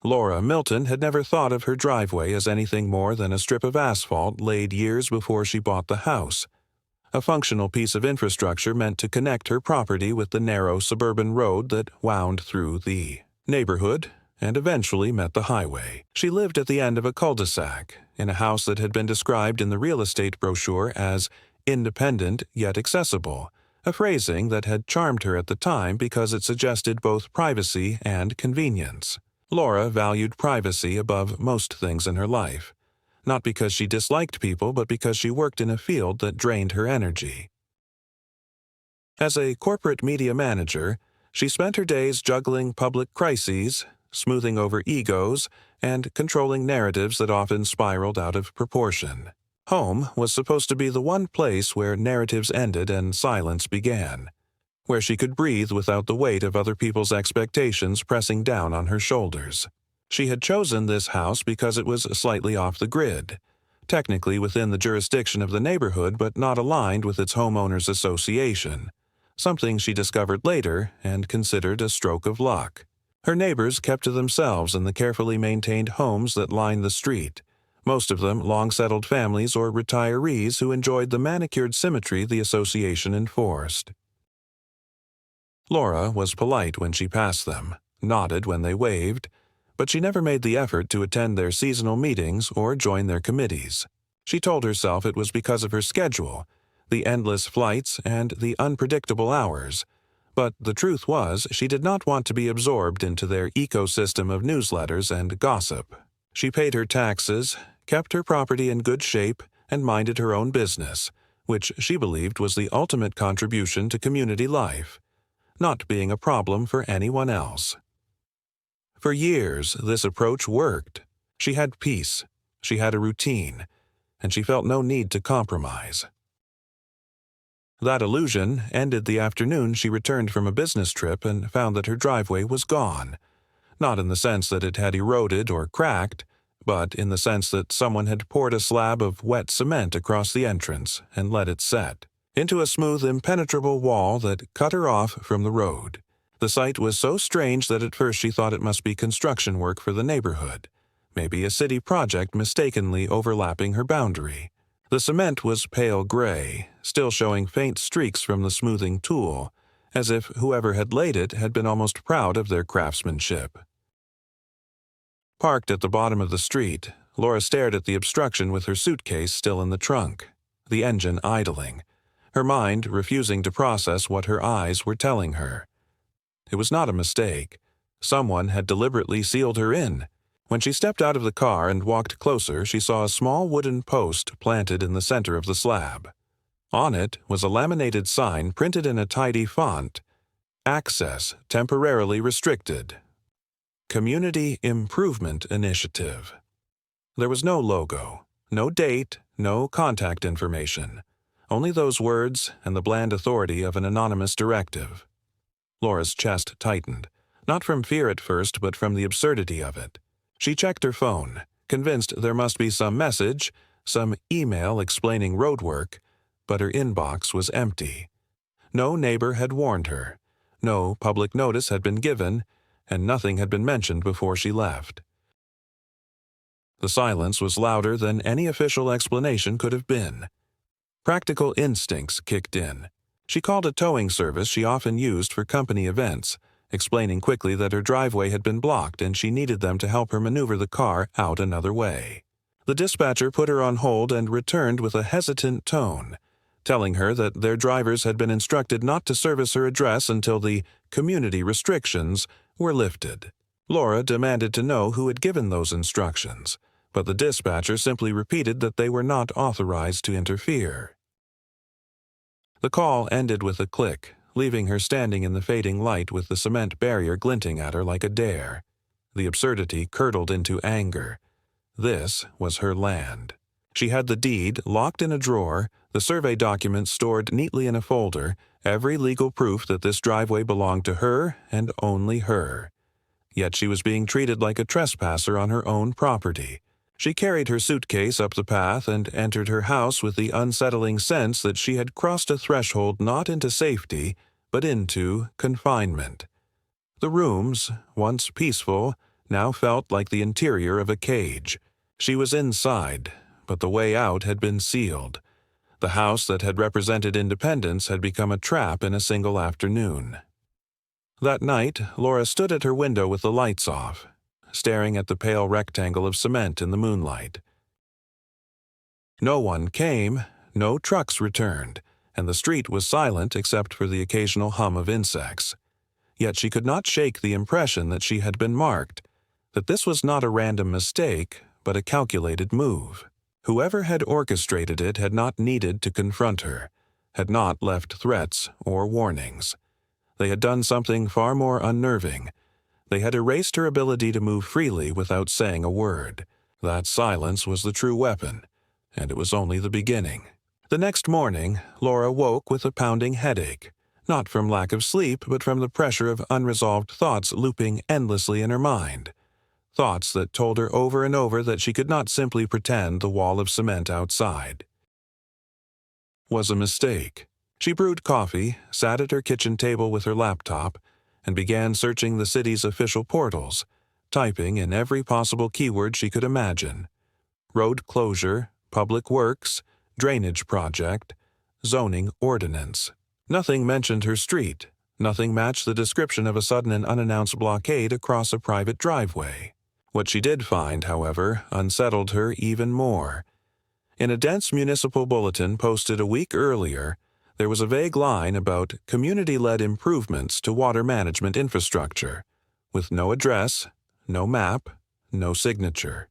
Laura Milton had never thought of her driveway as anything more than a strip of asphalt laid years before she bought the house, a functional piece of infrastructure meant to connect her property with the narrow suburban road that wound through the neighborhood and eventually met the highway. She lived at the end of a cul-de-sac, in a house that had been described in the real estate brochure as independent yet accessible, a phrasing that had charmed her at the time because it suggested both privacy and convenience. Laura valued privacy above most things in her life, not because she disliked people but because she worked in a field that drained her energy. As a corporate media manager, she spent her days juggling public crises, smoothing over egos, and controlling narratives that often spiraled out of proportion. Home was supposed to be the one place where narratives ended and silence began, where she could breathe without the weight of other people's expectations pressing down on her shoulders. She had chosen this house because it was slightly off the grid, technically within the jurisdiction of the neighborhood but not aligned with its homeowners association, something she discovered later and considered a stroke of luck. Her neighbors kept to themselves in the carefully maintained homes that lined the street, most of them long-settled families or retirees who enjoyed the manicured symmetry the association enforced. Laura was polite when she passed them, nodded when they waved, but she never made the effort to attend their seasonal meetings or join their committees. She told herself it was because of her schedule, the endless flights and the unpredictable hours, but the truth was she did not want to be absorbed into their ecosystem of newsletters and gossip. She paid her taxes, kept her property in good shape, and minded her own business, which she believed was the ultimate contribution to community life, not being a problem for anyone else. For years, this approach worked. She had peace, she had a routine, and she felt no need to compromise. That illusion ended the afternoon she returned from a business trip and found that her driveway was gone, not in the sense that it had eroded or cracked, but in the sense that someone had poured a slab of wet cement across the entrance and let it set into a smooth, impenetrable wall that cut her off from the road. The sight was so strange that at first she thought it must be construction work for the neighborhood, maybe a city project mistakenly overlapping her boundary. The cement was pale gray, still showing faint streaks from the smoothing tool, as if whoever had laid it had been almost proud of their craftsmanship. Parked at the bottom of the street, Laura stared at the obstruction with her suitcase still in the trunk, the engine idling, her mind refusing to process what her eyes were telling her. It was not a mistake. Someone had deliberately sealed her in. When she stepped out of the car and walked closer, she saw a small wooden post planted in the center of the slab. On it was a laminated sign printed in a tidy font, "Access temporarily restricted. Community Improvement Initiative." There was no logo, no date, no contact information, only those words and the bland authority of an anonymous directive. Laura's chest tightened, not from fear at first, but from the absurdity of it. She checked her phone, convinced there must be some message, some email explaining roadwork, but her inbox was empty. No neighbor had warned her, no public notice had been given, and nothing had been mentioned before she left. The silence was louder than any official explanation could have been. Practical instincts kicked in. She called a towing service she often used for company events, explaining quickly that her driveway had been blocked and she needed them to help her maneuver the car out another way. The dispatcher put her on hold and returned with a hesitant tone, telling her that their drivers had been instructed not to service her address until the community restrictions were lifted. Laura demanded to know who had given those instructions, but the dispatcher simply repeated that they were not authorized to interfere. The call ended with a click, leaving her standing in the fading light with the cement barrier glinting at her like a dare. The absurdity curdled into anger. This was her land. She had the deed locked in a drawer, the survey documents stored neatly in a folder, every legal proof that this driveway belonged to her and only her. Yet she was being treated like a trespasser on her own property. She carried her suitcase up the path and entered her house with the unsettling sense that she had crossed a threshold not into safety, but into confinement. The rooms, once peaceful, now felt like the interior of a cage. She was inside, but the way out had been sealed. The house that had represented independence had become a trap in a single afternoon. That night, Laura stood at her window with the lights off, staring at the pale rectangle of cement in the moonlight. No one came, no trucks returned, and the street was silent except for the occasional hum of insects. Yet she could not shake the impression that she had been marked, that this was not a random mistake, but a calculated move. Whoever had orchestrated it had not needed to confront her, had not left threats or warnings. They had done something far more unnerving. They had erased her ability to move freely without saying a word. That silence was the true weapon, and it was only the beginning. The next morning, Laura woke with a pounding headache, not from lack of sleep, but from the pressure of unresolved thoughts looping endlessly in her mind. Thoughts that told her over and over that she could not simply pretend the wall of cement outside was a mistake. She brewed coffee, sat at her kitchen table with her laptop, and began searching the city's official portals, typing in every possible keyword she could imagine. Road closure, public works, drainage project, zoning ordinance. Nothing mentioned her street. Nothing matched the description of a sudden and unannounced blockade across a private driveway. What she did find, however, unsettled her even more. In a dense municipal bulletin posted a week earlier, there was a vague line about community-led improvements to water management infrastructure, with no address, no map, no signature.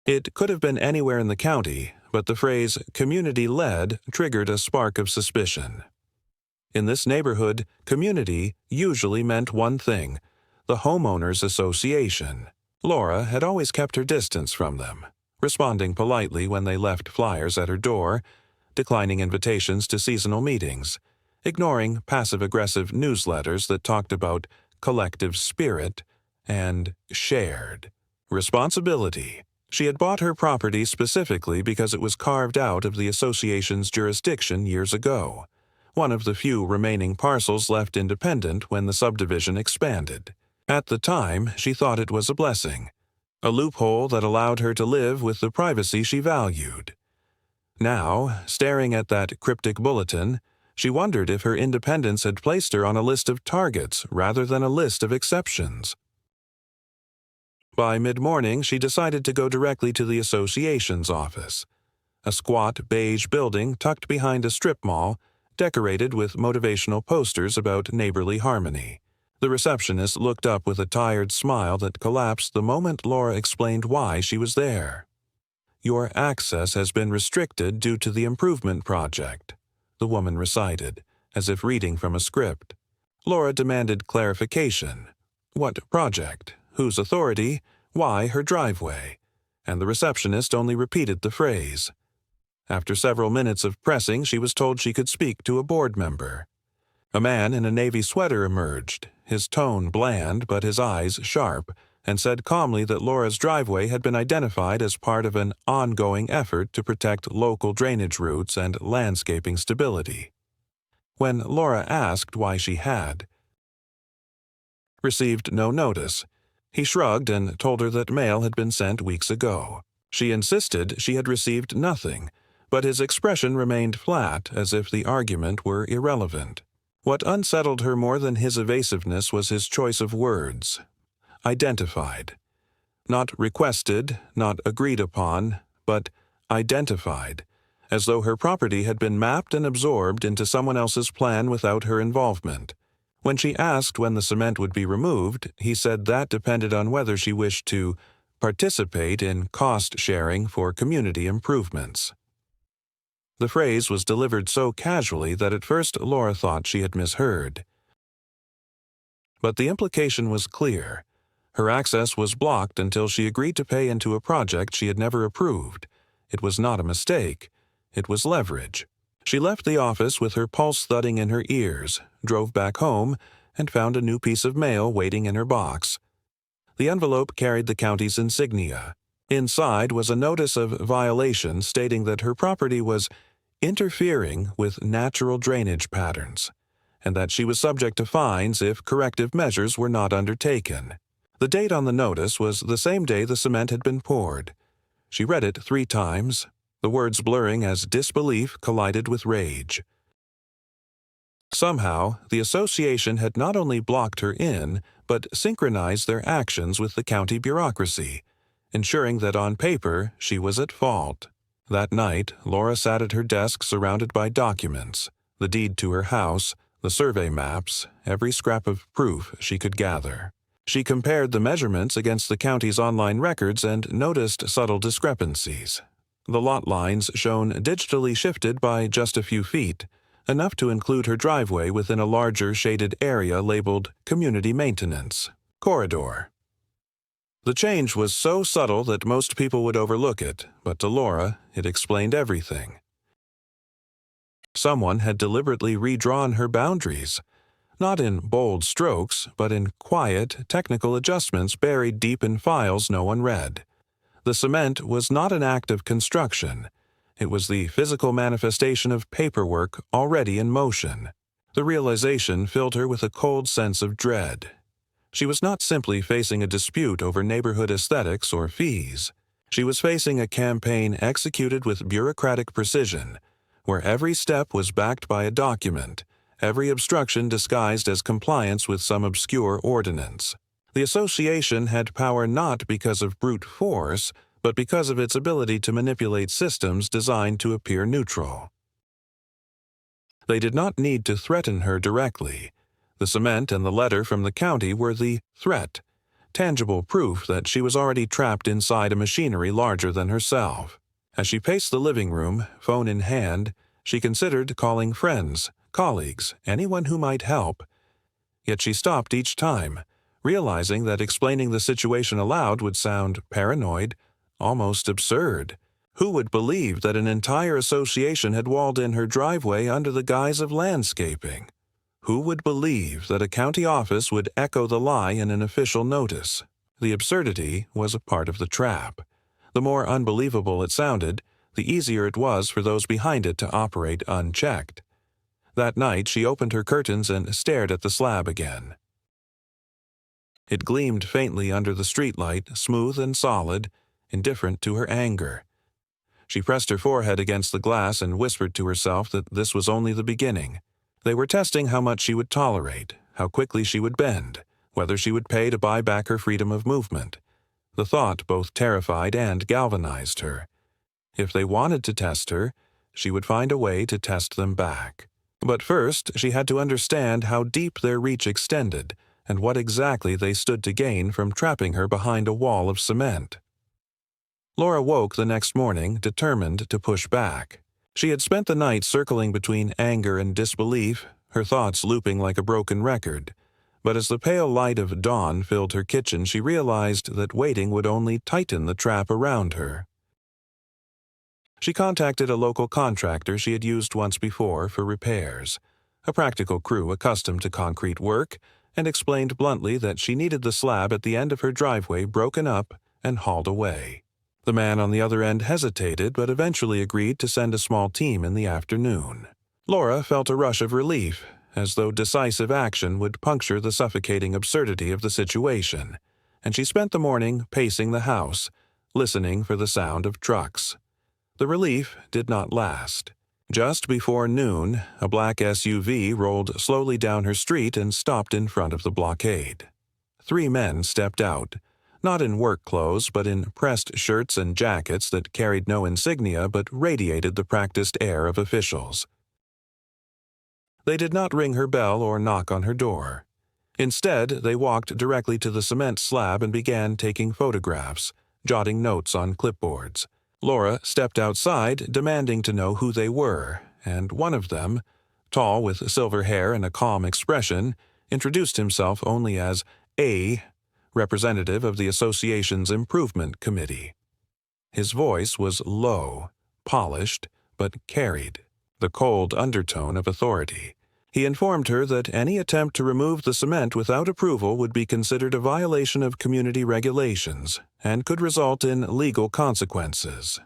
It could have been anywhere in the county, but the phrase community-led triggered a spark of suspicion. In this neighborhood, community usually meant one thing: the homeowners association. Laura had always kept her distance from them, responding politely when they left flyers at her door, declining invitations to seasonal meetings, ignoring passive-aggressive newsletters that talked about collective spirit and shared responsibility. She had bought her property specifically because it was carved out of the association's jurisdiction years ago, one of the few remaining parcels left independent when the subdivision expanded. At the time, she thought it was a blessing, a loophole that allowed her to live with the privacy she valued. Now, staring at that cryptic bulletin, she wondered if her independence had placed her on a list of targets rather than a list of exceptions. By mid-morning, she decided to go directly to the association's office, a squat beige building tucked behind a strip mall, decorated with motivational posters about neighborly harmony. The receptionist looked up with a tired smile that collapsed the moment Laura explained why she was there. "Your access has been restricted due to the improvement project," the woman recited, as if reading from a script. Laura demanded clarification. What project? Whose authority? Why her driveway? And the receptionist only repeated the phrase. After several minutes of pressing, she was told she could speak to a board member. A man in a navy sweater emerged, his tone bland but his eyes sharp, and said calmly that Laura's driveway had been identified as part of an ongoing effort to protect local drainage routes and landscaping stability. When Laura asked why she had received no notice, he shrugged and told her that mail had been sent weeks ago. She insisted she had received nothing, but his expression remained flat, as if the argument were irrelevant. What unsettled her more than his evasiveness was his choice of words. Identified. Not requested, not agreed upon, but identified, as though her property had been mapped and absorbed into someone else's plan without her involvement. When she asked when the cement would be removed, he said that depended on whether she wished to participate in cost-sharing for community improvements. The phrase was delivered so casually that at first Laura thought she had misheard. But the implication was clear. Her access was blocked until she agreed to pay into a project she had never approved. It was not a mistake. It was leverage. She left the office with her pulse thudding in her ears, drove back home, and found a new piece of mail waiting in her box. The envelope carried the county's insignia. Inside was a notice of violation stating that her property was interfering with natural drainage patterns, and that she was subject to fines if corrective measures were not undertaken. The date on the notice was the same day the cement had been poured. She read it 3 times, the words blurring as disbelief collided with rage. Somehow, the association had not only blocked her in, but synchronized their actions with the county bureaucracy, ensuring that on paper she was at fault. That night, Laura sat at her desk surrounded by documents, the deed to her house, the survey maps, every scrap of proof she could gather. She compared the measurements against the county's online records and noticed subtle discrepancies. The lot lines shown digitally shifted by just a few feet, enough to include her driveway within a larger shaded area labeled Community Maintenance Corridor. The change was so subtle that most people would overlook it, but to Laura, it explained everything. Someone had deliberately redrawn her boundaries, not in bold strokes, but in quiet, technical adjustments buried deep in files no one read. The cement was not an act of construction. It was the physical manifestation of paperwork already in motion. The realization filled her with a cold sense of dread. She was not simply facing a dispute over neighborhood aesthetics or fees. She was facing a campaign executed with bureaucratic precision, where every step was backed by a document, every obstruction disguised as compliance with some obscure ordinance. The association had power not because of brute force, but because of its ability to manipulate systems designed to appear neutral. They did not need to threaten her directly. The cement and the letter from the county were the threat, tangible proof that she was already trapped inside a machinery larger than herself. As she paced the living room, phone in hand, she considered calling friends, colleagues, anyone who might help. Yet she stopped each time, realizing that explaining the situation aloud would sound paranoid, almost absurd. Who would believe that an entire association had walled in her driveway under the guise of landscaping? Who would believe that a county office would echo the lie in an official notice? The absurdity was a part of the trap. The more unbelievable it sounded, the easier it was for those behind it to operate unchecked. That night she opened her curtains and stared at the slab again. It gleamed faintly under the streetlight, smooth and solid, indifferent to her anger. She pressed her forehead against the glass and whispered to herself that this was only the beginning. They were testing how much she would tolerate, how quickly she would bend, whether she would pay to buy back her freedom of movement. The thought both terrified and galvanized her. If they wanted to test her, she would find a way to test them back. But first, she had to understand how deep their reach extended and what exactly they stood to gain from trapping her behind a wall of cement. Laura woke the next morning, determined to push back. She had spent the night circling between anger and disbelief, her thoughts looping like a broken record. But as the pale light of dawn filled her kitchen, she realized that waiting would only tighten the trap around her. She contacted a local contractor she had used once before for repairs, a practical crew accustomed to concrete work, and explained bluntly that she needed the slab at the end of her driveway broken up and hauled away. The man on the other end hesitated but eventually agreed to send a small team in the afternoon. Laura felt a rush of relief, as though decisive action would puncture the suffocating absurdity of the situation, and she spent the morning pacing the house, listening for the sound of trucks. The relief did not last. Just before noon, a black SUV rolled slowly down her street and stopped in front of the blockade. 3 men stepped out, not in work clothes but in pressed shirts and jackets that carried no insignia but radiated the practiced air of officials. They did not ring her bell or knock on her door. Instead, they walked directly to the cement slab and began taking photographs, jotting notes on clipboards. Laura stepped outside, demanding to know who they were, and one of them, tall with silver hair and a calm expression, introduced himself only as A, representative of the association's improvement committee. His voice was low, polished, but carried the cold undertone of authority. He informed her that any attempt to remove the cement without approval would be considered a violation of community regulations and could result in legal consequences.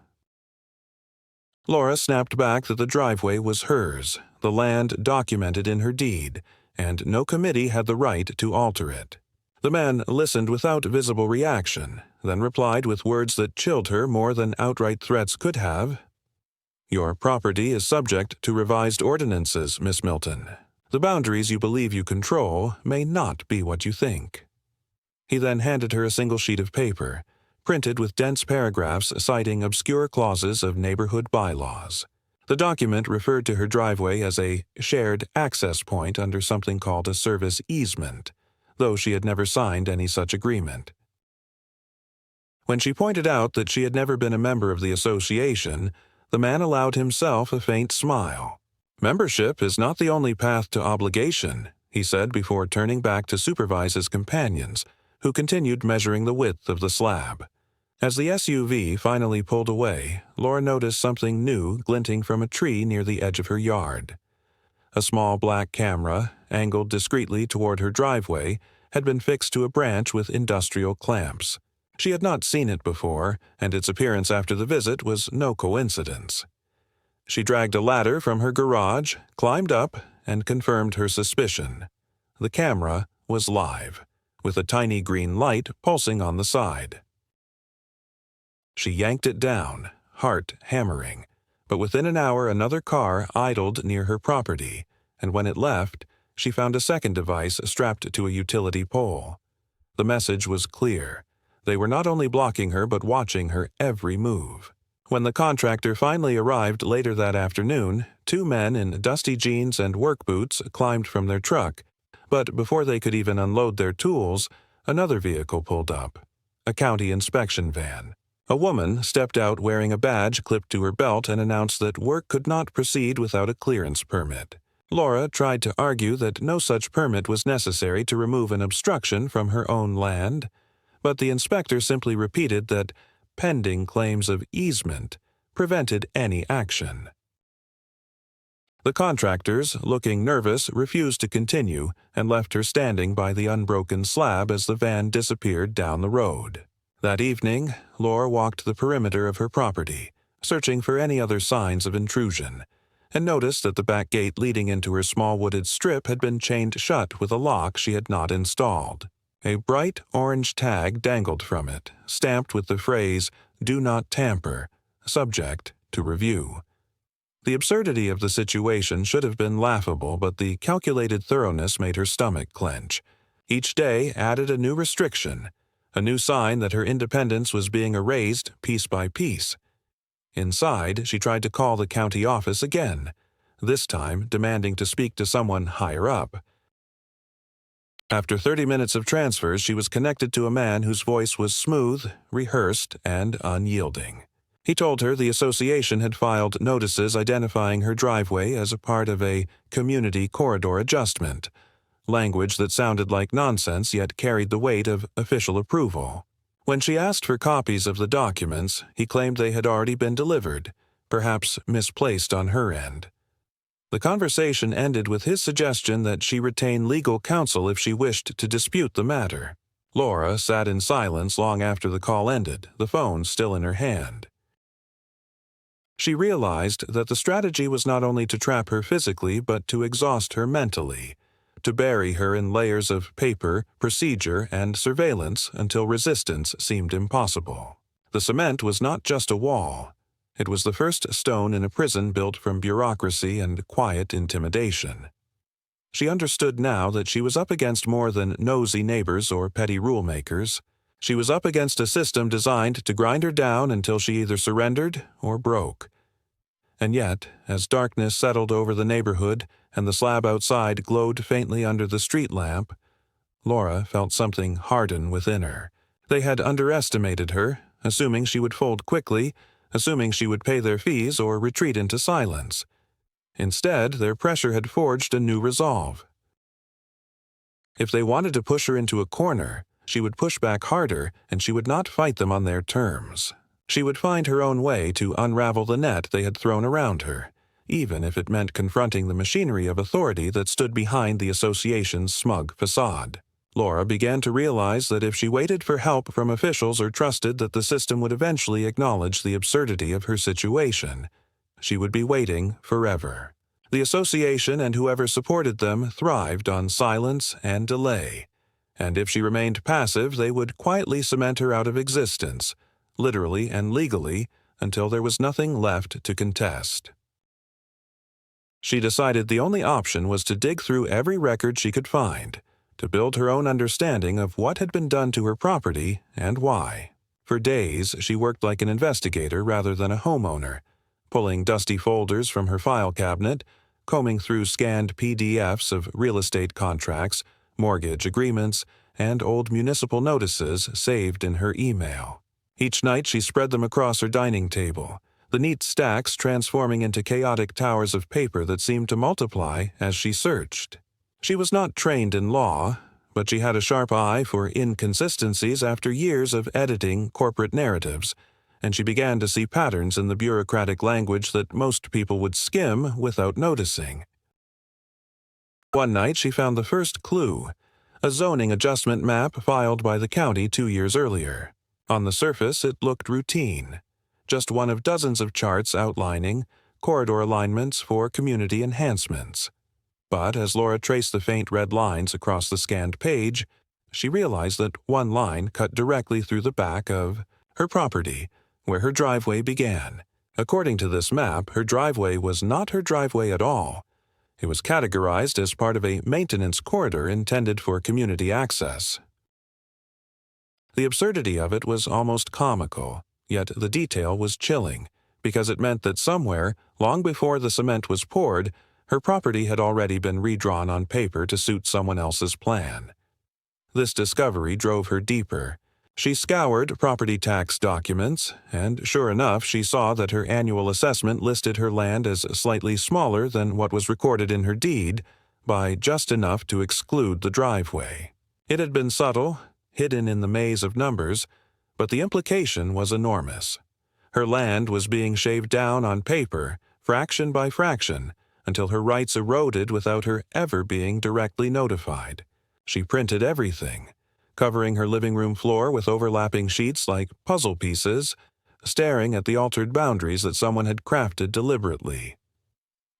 Laura snapped back that the driveway was hers, the land documented in her deed, and no committee had the right to alter it. The man listened without visible reaction, then replied with words that chilled her more than outright threats could have. "Your property is subject to revised ordinances, Miss Milton. The boundaries you believe you control may not be what you think." He then handed her a single sheet of paper, printed with dense paragraphs citing obscure clauses of neighborhood bylaws. The document referred to her driveway as a shared access point under something called a service easement, though she had never signed any such agreement. When she pointed out that she had never been a member of the association, the man allowed himself a faint smile. "Membership is not the only path to obligation," he said before turning back to supervise his companions, who continued measuring the width of the slab. As the SUV finally pulled away, Laura noticed something new glinting from a tree near the edge of her yard. A small black camera, angled discreetly toward her driveway, had been fixed to a branch with industrial clamps. She had not seen it before, and its appearance after the visit was no coincidence. She dragged a ladder from her garage, climbed up, and confirmed her suspicion. The camera was live, with a tiny green light pulsing on the side. She yanked it down, heart hammering, but within an hour another car idled near her property, and when it left, she found a second device strapped to a utility pole. The message was clear. They were not only blocking her but watching her every move. When the contractor finally arrived later that afternoon, two men in dusty jeans and work boots climbed from their truck, but before they could even unload their tools, another vehicle pulled up, a county inspection van. A woman stepped out wearing a badge clipped to her belt and announced that work could not proceed without a clearance permit. Laura tried to argue that no such permit was necessary to remove an obstruction from her own land, but the inspector simply repeated that pending claims of easement prevented any action. The contractors, looking nervous, refused to continue and left her standing by the unbroken slab as the van disappeared down the road. That evening, Laura walked the perimeter of her property, searching for any other signs of intrusion, and noticed that the back gate leading into her small wooded strip had been chained shut with a lock she had not installed. A bright orange tag dangled from it, stamped with the phrase, "Do not tamper, subject to review." The absurdity of the situation should have been laughable, but the calculated thoroughness made her stomach clench. Each day added a new restriction, a new sign that her independence was being erased piece by piece. Inside, she tried to call the county office again, this time demanding to speak to someone higher up. After 30 minutes of transfers, she was connected to a man whose voice was smooth, rehearsed, and unyielding. He told her the association had filed notices identifying her driveway as a part of a community corridor adjustment, language that sounded like nonsense yet carried the weight of official approval. When she asked for copies of the documents, he claimed they had already been delivered, perhaps misplaced on her end. The conversation ended with his suggestion that she retain legal counsel if she wished to dispute the matter. Laura sat in silence long after the call ended, the phone still in her hand. She realized that the strategy was not only to trap her physically but to exhaust her mentally, to bury her in layers of paper, procedure, and surveillance until resistance seemed impossible. The cement was not just a wall. It was the first stone in a prison built from bureaucracy and quiet intimidation. She understood now that she was up against more than nosy neighbors or petty rule-makers. She was up against a system designed to grind her down until she either surrendered or broke. And yet, as darkness settled over the neighborhood and the slab outside glowed faintly under the street lamp, Laura felt something harden within her. They had underestimated her, assuming she would fold quickly, assuming she would pay their fees or retreat into silence. Instead, their pressure had forged a new resolve. If they wanted to push her into a corner, she would push back harder, and she would not fight them on their terms. She would find her own way to unravel the net they had thrown around her, even if it meant confronting the machinery of authority that stood behind the association's smug facade. Laura began to realize that if she waited for help from officials or trusted that the system would eventually acknowledge the absurdity of her situation, she would be waiting forever. The association and whoever supported them thrived on silence and delay. and if she remained passive, they would quietly cement her out of existence, literally and legally, until there was nothing left to contest. She decided the only option was to dig through every record she could find, to build her own understanding of what had been done to her property and why. For days, she worked like an investigator rather than a homeowner, pulling dusty folders from her file cabinet, combing through scanned PDFs of real estate contracts, mortgage agreements, and old municipal notices saved in her email. Each night she spread them across her dining table, the neat stacks transforming into chaotic towers of paper that seemed to multiply as she searched. She was not trained in law, but she had a sharp eye for inconsistencies after years of editing corporate narratives, and she began to see patterns in the bureaucratic language that most people would skim without noticing. One night she found the first clue, a zoning adjustment map filed by the county 2 years earlier. On the surface, it looked routine, just one of dozens of charts outlining corridor alignments for community enhancements. But as Laura traced the faint red lines across the scanned page, she realized that one line cut directly through the back of her property, where her driveway began. According to this map, her driveway was not her driveway at all. It was categorized as part of a maintenance corridor intended for community access. The absurdity of it was almost comical, yet the detail was chilling, because it meant that somewhere, long before the cement was poured, her property had already been redrawn on paper to suit someone else's plan. This discovery drove her deeper. She scoured property tax documents, and sure enough, she saw that her annual assessment listed her land as slightly smaller than what was recorded in her deed, by just enough to exclude the driveway. It had been subtle, hidden in the maze of numbers, but the implication was enormous. Her land was being shaved down on paper, fraction by fraction, until her rights eroded without her ever being directly notified. She printed everything, covering her living room floor with overlapping sheets like puzzle pieces, staring at the altered boundaries that someone had crafted deliberately.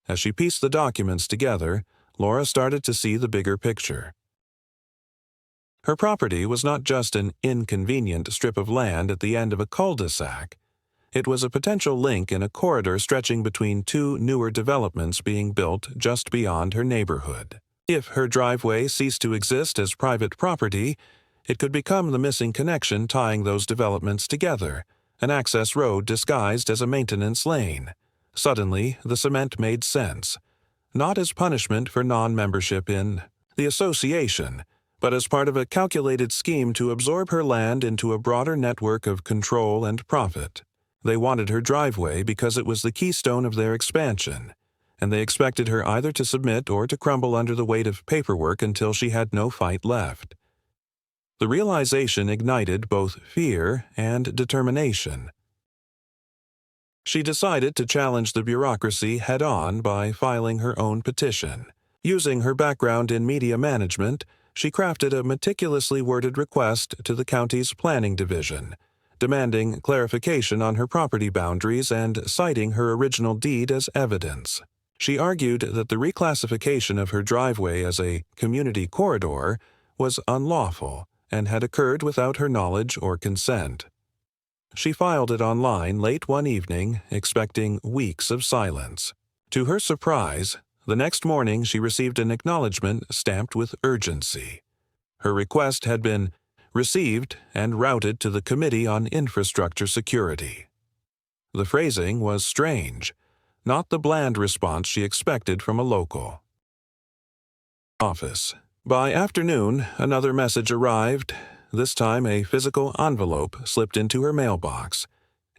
As she pieced the documents together, Laura started to see the bigger picture. Her property was not just an inconvenient strip of land at the end of a cul-de-sac. It was a potential link in a corridor stretching between two newer developments being built just beyond her neighborhood. If her driveway ceased to exist as private property, it could become the missing connection tying those developments together, an access road disguised as a maintenance lane. Suddenly, the cement made sense, not as punishment for non-membership in the association, but as part of a calculated scheme to absorb her land into a broader network of control and profit. They wanted her driveway because it was the keystone of their expansion, and they expected her either to submit or to crumble under the weight of paperwork until she had no fight left. The realization ignited both fear and determination. She decided to challenge the bureaucracy head-on by filing her own petition. Using her background in media management, she crafted a meticulously worded request to the county's planning division, demanding clarification on her property boundaries and citing her original deed as evidence. She argued that the reclassification of her driveway as a community corridor was unlawful and had occurred without her knowledge or consent. She filed it online late one evening, expecting weeks of silence. To her surprise, the next morning she received an acknowledgement stamped with urgency. Her request had been received and routed to the Committee on Infrastructure Security. The phrasing was strange, not the bland response she expected from a local. Office. By afternoon, another message arrived. This time a physical envelope slipped into her mailbox.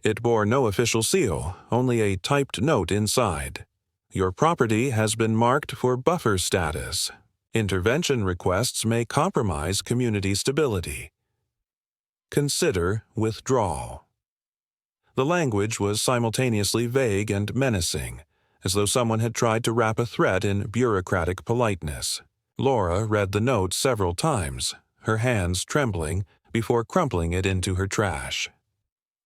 It bore no official seal, only a typed note inside. Your property has been marked for buffer status. Intervention requests may compromise community stability. Consider withdrawal. The language was simultaneously vague and menacing, as though someone had tried to wrap a threat in bureaucratic politeness. Laura read the note several times, her hands trembling, before crumpling it into her trash.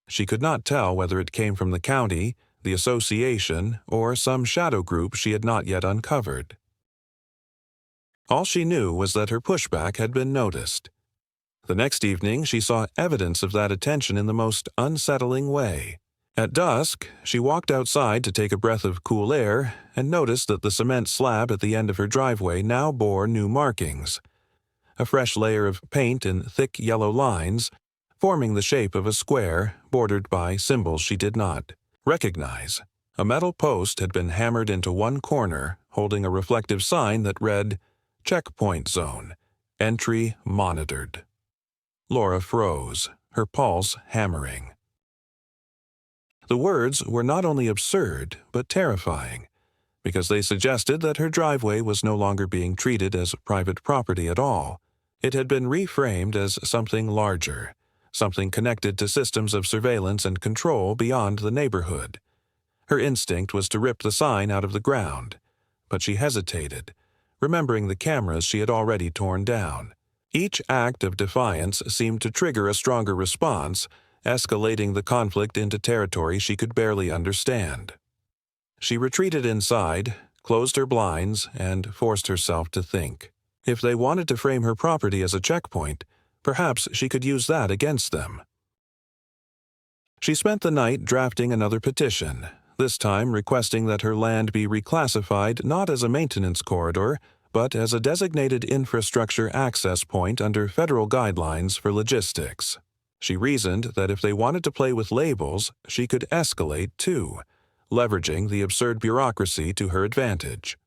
She could not tell whether it came from the county, the association, or some shadow group she had not yet uncovered. All she knew was that her pushback had been noticed. The next evening, she saw evidence of that attention in the most unsettling way. At dusk, she walked outside to take a breath of cool air and noticed that the cement slab at the end of her driveway now bore new markings. A fresh layer of paint in thick yellow lines, forming the shape of a square bordered by symbols she did not recognize. A metal post had been hammered into one corner, holding a reflective sign that read, "Checkpoint Zone. Entry monitored." Laura froze, her pulse hammering. The words were not only absurd, but terrifying, because they suggested that her driveway was no longer being treated as private property at all. It had been reframed as something larger, something connected to systems of surveillance and control beyond the neighborhood. Her instinct was to rip the sign out of the ground, but she hesitated, remembering the cameras she had already torn down. Each act of defiance seemed to trigger a stronger response, escalating the conflict into territory she could barely understand. She retreated inside, closed her blinds, and forced herself to think. If they wanted to frame her property as a checkpoint, perhaps she could use that against them. She spent the night drafting another petition, this time requesting that her land be reclassified not as a maintenance corridor, but as a designated infrastructure access point under federal guidelines for logistics. She reasoned that if they wanted to play with labels, she could escalate too, leveraging the absurd bureaucracy to her advantage.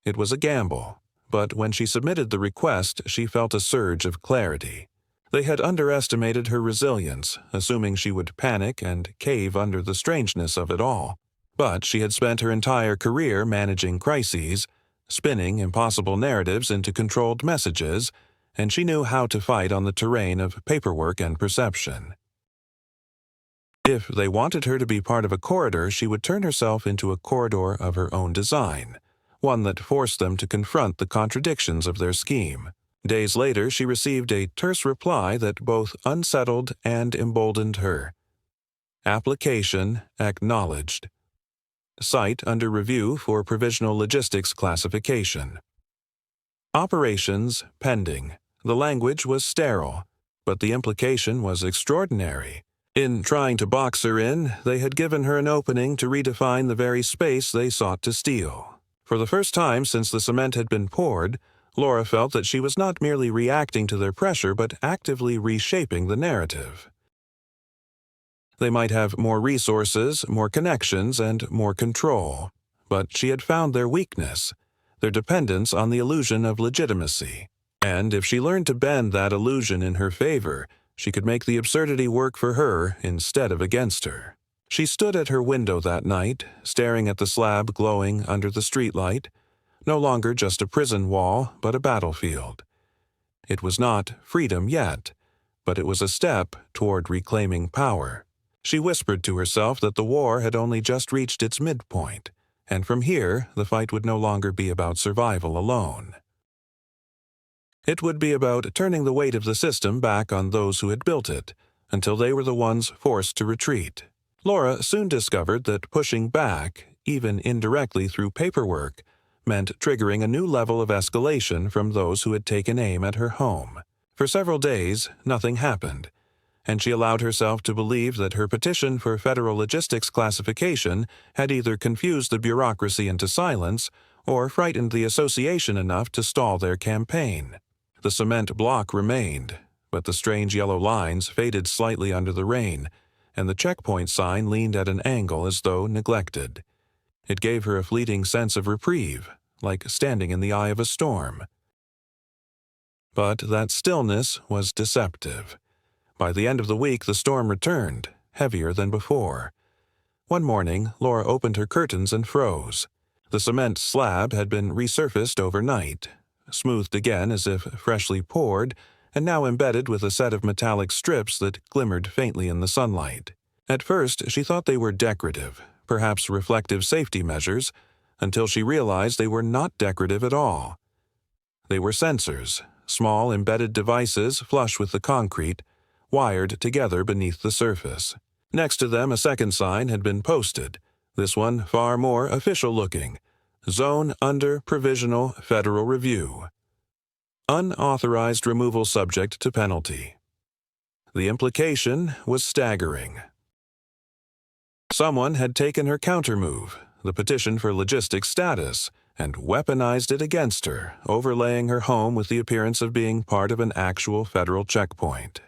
It was a gamble, but when she submitted the request, she felt a surge of clarity. They had underestimated her resilience, assuming she would panic and cave under the strangeness of it all. But she had spent her entire career managing crises, spinning impossible narratives into controlled messages, and she knew how to fight on the terrain of paperwork and perception. If they wanted her to be part of a corridor, she would turn herself into a corridor of her own design, one that forced them to confront the contradictions of their scheme. Days later, she received a terse reply that both unsettled and emboldened her. Application acknowledged. Site under review for provisional logistics classification. Operations pending. The language was sterile, but the implication was extraordinary. In trying to box her in, they had given her an opening to redefine the very space they sought to steal. For the first time since the cement had been poured, Laura felt that she was not merely reacting to their pressure but actively reshaping the narrative. They might have more resources, more connections, and more control, but she had found their weakness, their dependence on the illusion of legitimacy. And if she learned to bend that illusion in her favor, she could make the absurdity work for her instead of against her. She stood at her window that night, staring at the slab glowing under the streetlight, no longer just a prison wall, but a battlefield. It was not freedom yet, but it was a step toward reclaiming power. She whispered to herself that the war had only just reached its midpoint, and from here the fight would no longer be about survival alone. It would be about turning the weight of the system back on those who had built it, until they were the ones forced to retreat. Laura soon discovered that pushing back, even indirectly through paperwork, meant triggering a new level of escalation from those who had taken aim at her home. For several days, nothing happened, and she allowed herself to believe that her petition for federal logistics classification had either confused the bureaucracy into silence or frightened the association enough to stall their campaign. The cement block remained, but the strange yellow lines faded slightly under the rain, and the checkpoint sign leaned at an angle as though neglected. It gave her a fleeting sense of reprieve, like standing in the eye of a storm. But that stillness was deceptive. By the end of the week, the storm returned, heavier than before. One morning, Laura opened her curtains and froze. The cement slab had been resurfaced overnight, smoothed again as if freshly poured, and now embedded with a set of metallic strips that glimmered faintly in the sunlight. At first, she thought they were decorative, perhaps reflective safety measures, until she realized they were not decorative at all. They were sensors, small embedded devices flush with the concrete, wired together beneath the surface. Next to them, a second sign had been posted, this one far more official-looking: Zone under Provisional Federal Review. unauthorized removal subject to penalty. The implication was staggering. Someone had taken her countermove, the petition for logistics status, and weaponized it against her, overlaying her home with the appearance of being part of an actual federal checkpoint.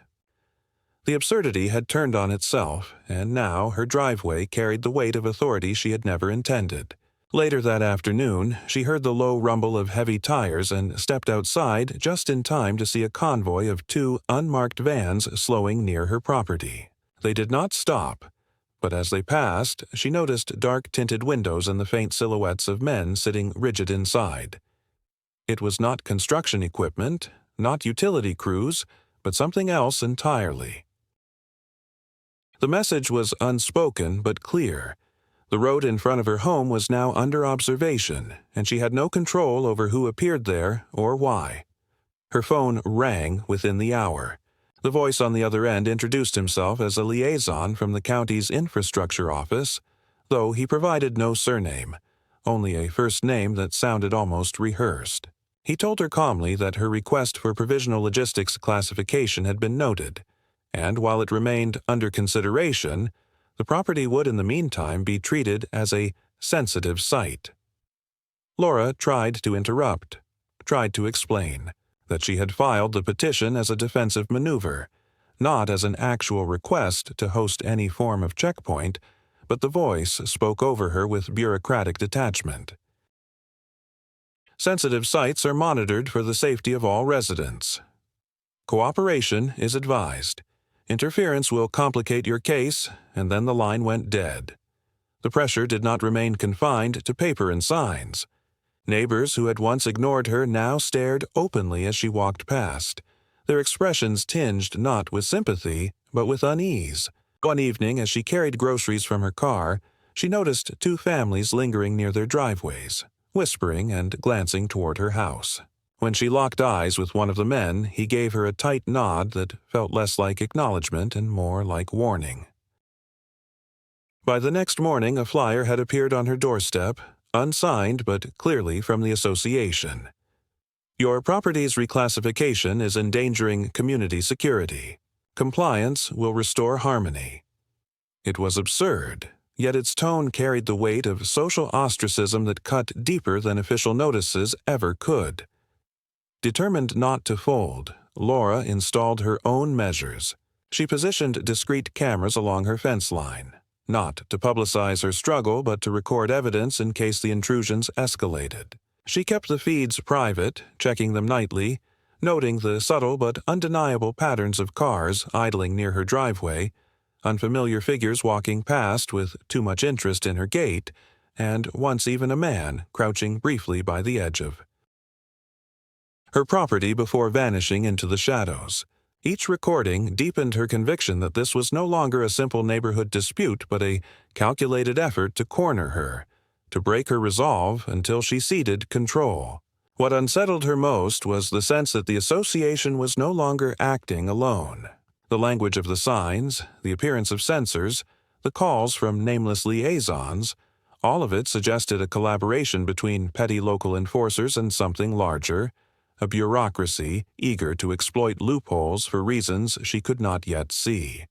The absurdity had turned on itself, and now her driveway carried the weight of authority she had never intended. Later that afternoon, she heard the low rumble of heavy tires and stepped outside just in time to see a convoy of 2 unmarked vans slowing near her property. They did not stop, but as they passed, she noticed dark-tinted windows and the faint silhouettes of men sitting rigid inside. It was not construction equipment, not utility crews, but something else entirely. The message was unspoken but clear. The road in front of her home was now under observation, and she had no control over who appeared there or why. Her phone rang within the hour. The voice on the other end introduced himself as a liaison from the county's infrastructure office, though he provided no surname, only a first name that sounded almost rehearsed. He told her calmly that her request for provisional logistics classification had been noted, and while it remained under consideration, the property would in the meantime be treated as a sensitive site. Laura tried to interrupt, tried to explain that she had filed the petition as a defensive maneuver, not as an actual request to host any form of checkpoint, but the voice spoke over her with bureaucratic detachment. Sensitive sites are monitored for the safety of all residents. Cooperation is advised. Interference will complicate your case, and then the line went dead. The pressure did not remain confined to paper and signs. Neighbors who had once ignored her now stared openly as she walked past, their expressions tinged not with sympathy, but with unease. One evening, as she carried groceries from her car, she noticed 2 families lingering near their driveways, whispering and glancing toward her house. When she locked eyes with one of the men, he gave her a tight nod that felt less like acknowledgement and more like warning. By the next morning, a flyer had appeared on her doorstep, unsigned but clearly from the association. Your property's reclassification is endangering community security. Compliance will restore harmony. It was absurd, yet its tone carried the weight of social ostracism that cut deeper than official notices ever could. Determined not to fold, Laura installed her own measures. She positioned discreet cameras along her fence line, not to publicize her struggle but to record evidence in case the intrusions escalated. She kept the feeds private, checking them nightly, noting the subtle but undeniable patterns of cars idling near her driveway, unfamiliar figures walking past with too much interest in her gate, and once even a man crouching briefly by the edge of her property before vanishing into the shadows. Each recording deepened her conviction that this was no longer a simple neighborhood dispute but a calculated effort to corner her, to break her resolve until she ceded control. What unsettled her most was the sense that the association was no longer acting alone. The language of the signs, the appearance of sensors, the calls from nameless liaisons, all of it suggested a collaboration between petty local enforcers and something larger, a bureaucracy eager to exploit loopholes for reasons she could not yet see.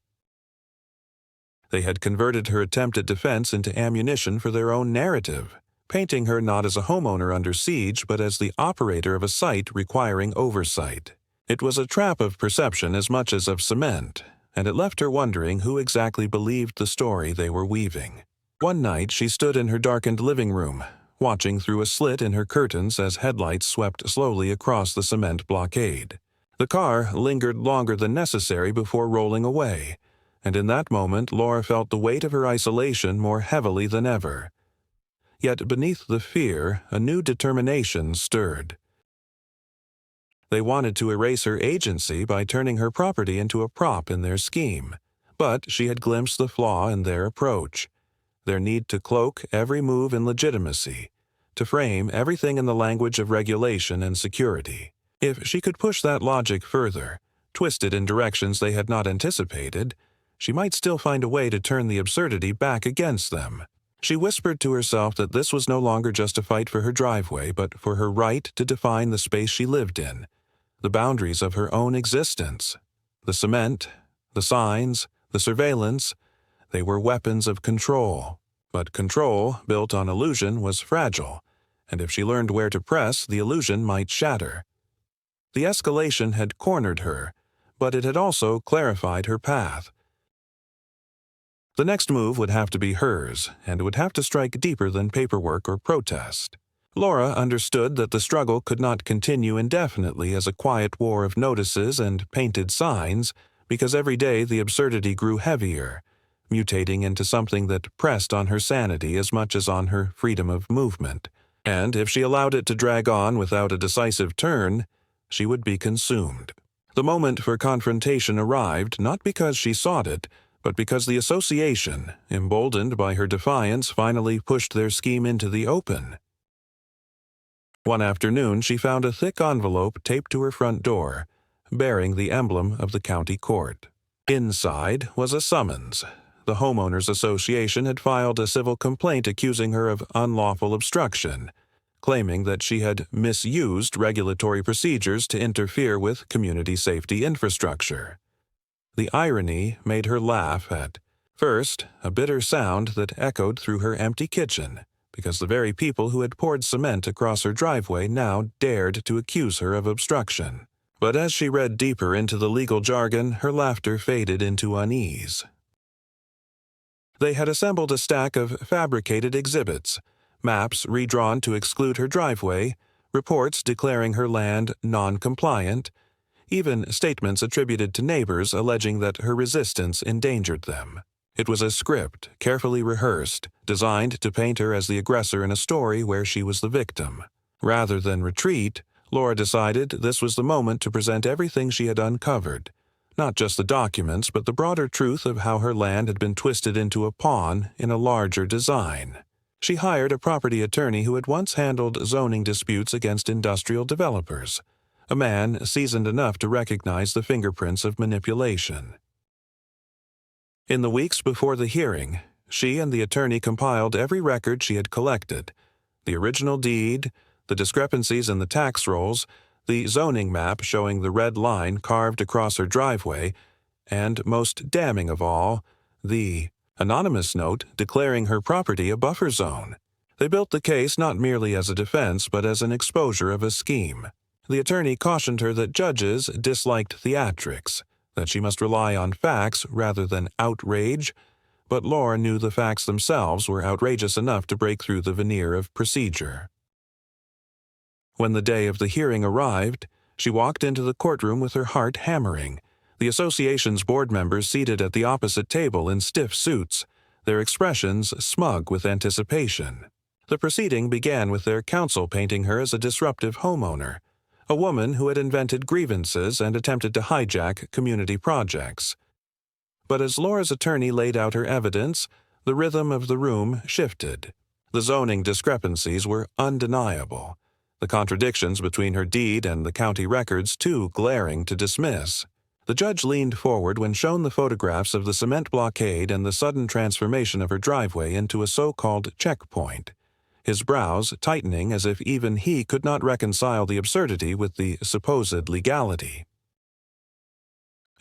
They had converted her attempt at defense into ammunition for their own narrative, painting her not as a homeowner under siege but as the operator of a site requiring oversight. It was a trap of perception as much as of cement, and it left her wondering who exactly believed the story they were weaving. One night she stood in her darkened living room, watching through a slit in her curtains as headlights swept slowly across the cement blockade. The car lingered longer than necessary before rolling away, and in that moment Laura felt the weight of her isolation more heavily than ever. Yet beneath the fear, a new determination stirred. They wanted to erase her agency by turning her property into a prop in their scheme, but she had glimpsed the flaw in their approach. Their need to cloak every move in legitimacy, to frame everything in the language of regulation and security. If she could push that logic further, twist it in directions they had not anticipated, she might still find a way to turn the absurdity back against them. She whispered to herself that this was no longer just a fight for her driveway, but for her right to define the space she lived in, the boundaries of her own existence. The cement, the signs, the surveillance, they were weapons of control. But control, built on illusion, was fragile, and if she learned where to press, the illusion might shatter. The escalation had cornered her, but it had also clarified her path. The next move would have to be hers, and it would have to strike deeper than paperwork or protest. Laura understood that the struggle could not continue indefinitely as a quiet war of notices and painted signs, because every day the absurdity grew heavier, mutating into something that pressed on her sanity as much as on her freedom of movement. And if she allowed it to drag on without a decisive turn, she would be consumed. The moment for confrontation arrived not because she sought it, but because the association, emboldened by her defiance, finally pushed their scheme into the open. One afternoon she found a thick envelope taped to her front door, bearing the emblem of the county court. Inside was a summons. The Homeowners Association had filed a civil complaint accusing her of unlawful obstruction, claiming that she had misused regulatory procedures to interfere with community safety infrastructure. The irony made her laugh at, first, a bitter sound that echoed through her empty kitchen, because the very people who had poured cement across her driveway now dared to accuse her of obstruction. But as she read deeper into the legal jargon, her laughter faded into unease. They had assembled a stack of fabricated exhibits, maps redrawn to exclude her driveway, reports declaring her land non-compliant, even statements attributed to neighbors alleging that her resistance endangered them. It was a script, carefully rehearsed, designed to paint her as the aggressor in a story where she was the victim. Rather than retreat, Laura decided this was the moment to present everything she had uncovered, not just the documents, but the broader truth of how her land had been twisted into a pawn in a larger design. She hired a property attorney who had once handled zoning disputes against industrial developers, a man seasoned enough to recognize the fingerprints of manipulation. In the weeks before the hearing, she and the attorney compiled every record she had collected: the original deed, the discrepancies in the tax rolls, the zoning map showing the red line carved across her driveway, and, most damning of all, the anonymous note declaring her property a buffer zone. They built the case not merely as a defense but as an exposure of a scheme. The attorney cautioned her that judges disliked theatrics, that she must rely on facts rather than outrage, but Laura knew the facts themselves were outrageous enough to break through the veneer of procedure. When the day of the hearing arrived, she walked into the courtroom with her heart hammering. The association's board members seated at the opposite table in stiff suits, their expressions smug with anticipation. The proceeding began with their counsel painting her as a disruptive homeowner, a woman who had invented grievances and attempted to hijack community projects. But as Laura's attorney laid out her evidence, the rhythm of the room shifted. The zoning discrepancies were undeniable, the contradictions between her deed and the county records too glaring to dismiss. The judge leaned forward when shown the photographs of the cement blockade and the sudden transformation of her driveway into a so-called checkpoint, his brows tightening as if even he could not reconcile the absurdity with the supposed legality.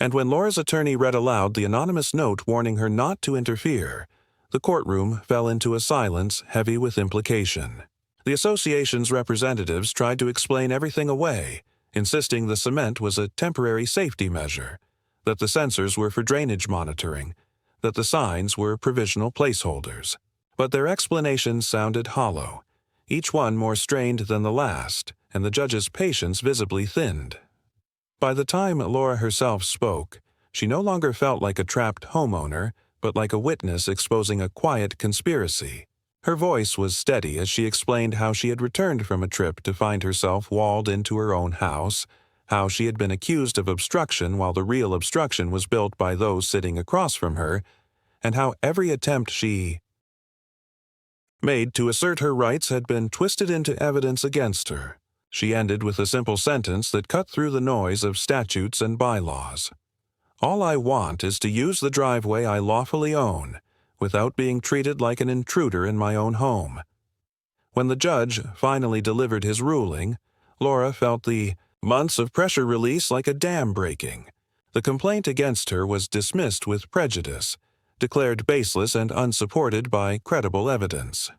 And when Laura's attorney read aloud the anonymous note warning her not to interfere, the courtroom fell into a silence heavy with implication. The association's representatives tried to explain everything away, insisting the cement was a temporary safety measure, that the sensors were for drainage monitoring, that the signs were provisional placeholders. But their explanations sounded hollow, each one more strained than the last, and the judge's patience visibly thinned. By the time Laura herself spoke, she no longer felt like a trapped homeowner, but like a witness exposing a quiet conspiracy. Her voice was steady as she explained how she had returned from a trip to find herself walled into her own house, how she had been accused of obstruction while the real obstruction was built by those sitting across from her, and how every attempt she made to assert her rights had been twisted into evidence against her. She ended with a simple sentence that cut through the noise of statutes and bylaws. "All I want is to use the driveway I lawfully own, without being treated like an intruder in my own home." When the judge finally delivered his ruling, Laura felt the Months of pressure release like a dam breaking. The complaint against her was dismissed with prejudice, declared baseless and unsupported by credible evidence.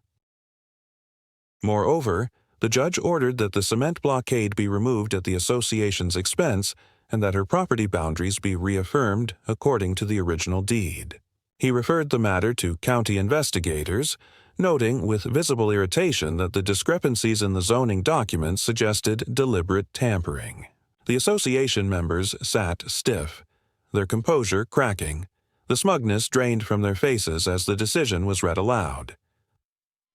Moreover, the judge ordered that the cement blockade be removed at the association's expense and that her property boundaries be reaffirmed according to the original deed. He referred the matter to county investigators, noting with visible irritation that the discrepancies in the zoning documents suggested deliberate tampering. The association members sat stiff, their composure cracking, the smugness drained from their faces as the decision was read aloud.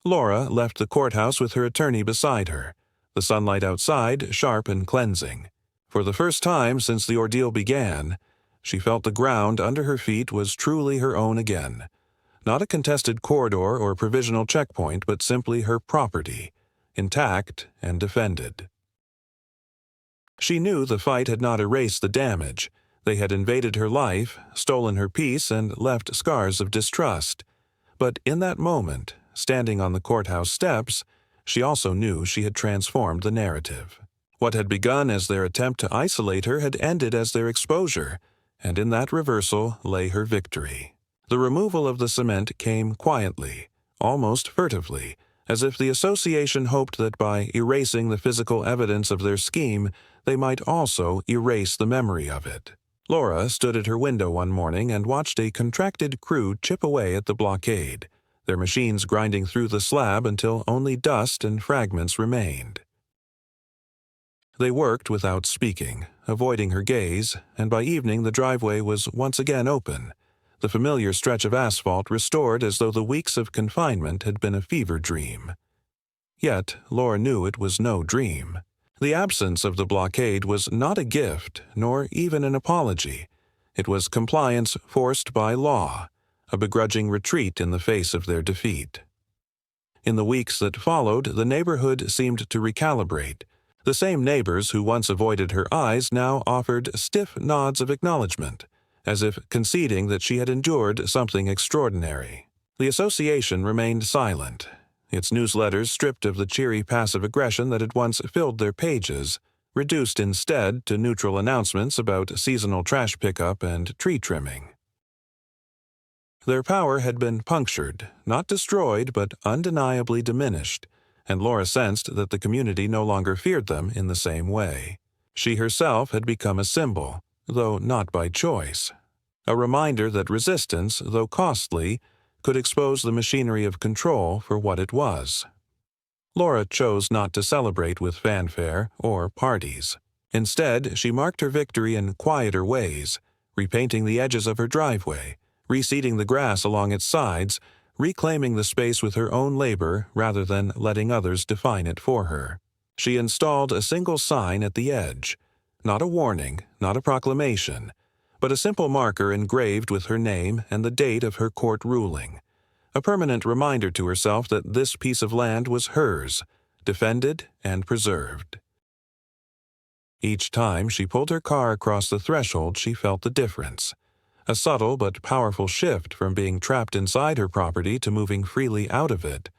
Laura left the courthouse with her attorney beside her, the sunlight outside sharp and cleansing. For the first time since the ordeal began, she felt the ground under her feet was truly her own again. Not a contested corridor or provisional checkpoint, but simply her property, intact and defended. She knew the fight had not erased the damage. They had invaded her life, stolen her peace, and left scars of distrust. But in that moment, standing on the courthouse steps, she also knew she had transformed the narrative. What had begun as their attempt to isolate her had ended as their exposure, and in that reversal lay her victory. The removal of the cement came quietly, almost furtively, as if the association hoped that by erasing the physical evidence of their scheme, they might also erase the memory of it. Laura stood at her window one morning and watched a contracted crew chip away at the blockade, their machines grinding through the slab until only dust and fragments remained. They worked without speaking, avoiding her gaze, and by evening the driveway was once again open, the familiar stretch of asphalt restored as though the weeks of confinement had been a fever dream. Yet Laura knew it was no dream. The absence of the blockade was not a gift, nor even an apology. It was compliance forced by law, a begrudging retreat in the face of their defeat. In the weeks that followed, the neighborhood seemed to recalibrate. The same neighbors who once avoided her eyes now offered stiff nods of acknowledgement, as if conceding that she had endured something extraordinary. The association remained silent, its newsletters stripped of the cheery passive aggression that had once filled their pages, reduced instead to neutral announcements about seasonal trash pickup and tree trimming. Their power had been punctured, not destroyed, but undeniably diminished, and Laura sensed that the community no longer feared them in the same way. She herself had become a symbol, though not by choice. A reminder that resistance, though costly, could expose the machinery of control for what it was. Laura chose not to celebrate with fanfare or parties. Instead, she marked her victory in quieter ways, repainting the edges of her driveway, reseeding the grass along its sides, reclaiming the space with her own labor rather than letting others define it for her. She installed a single sign at the edge, not a warning, not a proclamation, but a simple marker engraved with her name and the date of her court ruling, a permanent reminder to herself that this piece of land was hers, defended and preserved. Each time she pulled her car across the threshold, she felt the difference. A subtle but powerful shift from being trapped inside her property to moving freely out of it,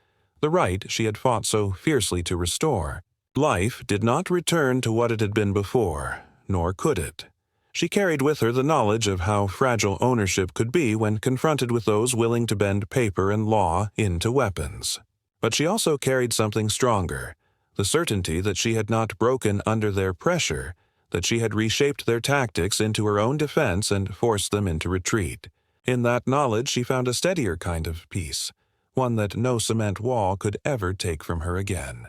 the right she had fought so fiercely to restore. Life did not return to what it had been before, nor could it. She carried with her the knowledge of how fragile ownership could be when confronted with those willing to bend paper and law into weapons. But she also carried something stronger, the certainty that she had not broken under their pressure, that she had reshaped their tactics into her own defense and forced them into retreat. In that knowledge she found a steadier kind of peace, one that no cement wall could ever take from her again.